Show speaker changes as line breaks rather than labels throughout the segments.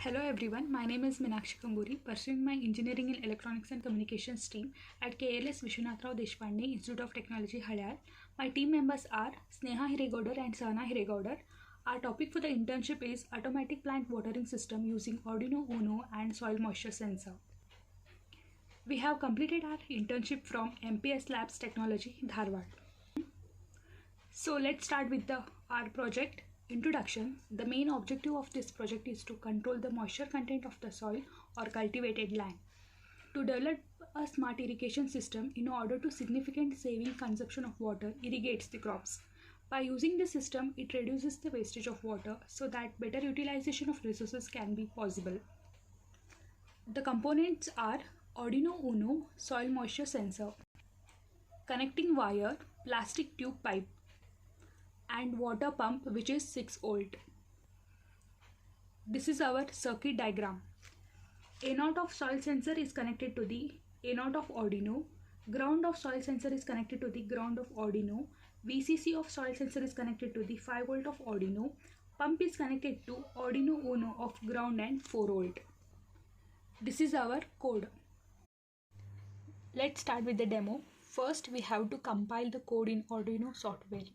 Hello everyone, my name is Meenakshi Kamburi, pursuing my engineering in electronics and communications stream at KLS Vishwanath Deshpande Institute of Technology, Haryal. My team members are Sneha Hiregaudar and Sahana Hiregaudar. Our topic for the internship is automatic plant watering system using Arduino Uno and soil moisture sensor. We have completed our internship from MPS Labs Technology, Dharwad. So let's start with our project. Introduction. The main objective of this project is to control the moisture content of the soil or cultivated land. To develop a smart irrigation system in order to significant saving consumption of water irrigates the crops. By using this system, it reduces the wastage of water so that better utilization of resources can be possible. The components are Arduino Uno soil moisture sensor, connecting wire, plastic tube pipe, and water pump which is 6 volt. This is our circuit diagram. A0 of soil sensor is connected to the A0 of Arduino. Ground of soil sensor is connected to the ground of Arduino. VCC of soil sensor is connected to the 5 volt of Arduino. Pump is connected to Arduino Uno of ground and 4 volt. This is our code. Let's start with the demo. First we have to compile the code in Arduino software.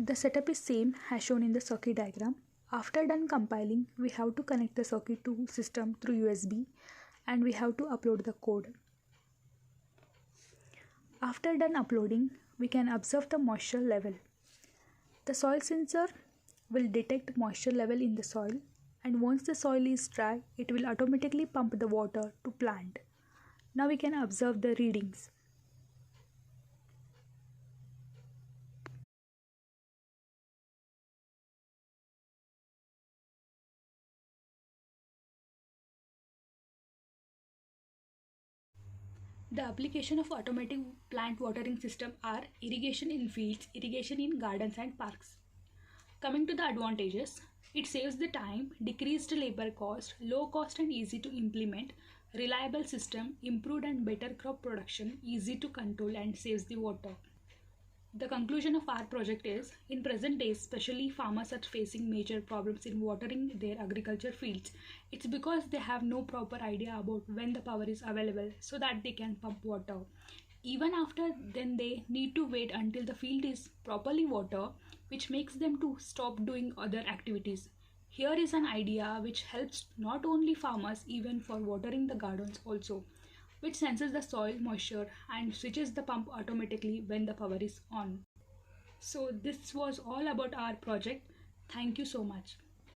The setup is same as shown in the circuit diagram. After done compiling, we have to connect the circuit to system through USB and we have to upload the code. After done uploading, we can observe the moisture level. The soil sensor will detect moisture level in the soil, and once the soil is dry, it will automatically pump the water to plant. Now we can observe the readings. The application of automatic plant watering system are irrigation in fields, irrigation in gardens and parks. Coming to the advantages, it saves the time, decreased labor cost, low cost and easy to implement, reliable system, improved and better crop production, easy to control and saves the water. The conclusion of our project is, in present days, especially farmers are facing major problems in watering their agriculture fields. It's because they have no proper idea about when the power is available so that they can pump water. Even after then they need to wait until the field is properly watered, which makes them to stop doing other activities. Here is an idea which helps not only farmers, even for watering the gardens also, which senses the soil moisture and switches the pump automatically when the power is on. So this was all about our project. Thank you so much.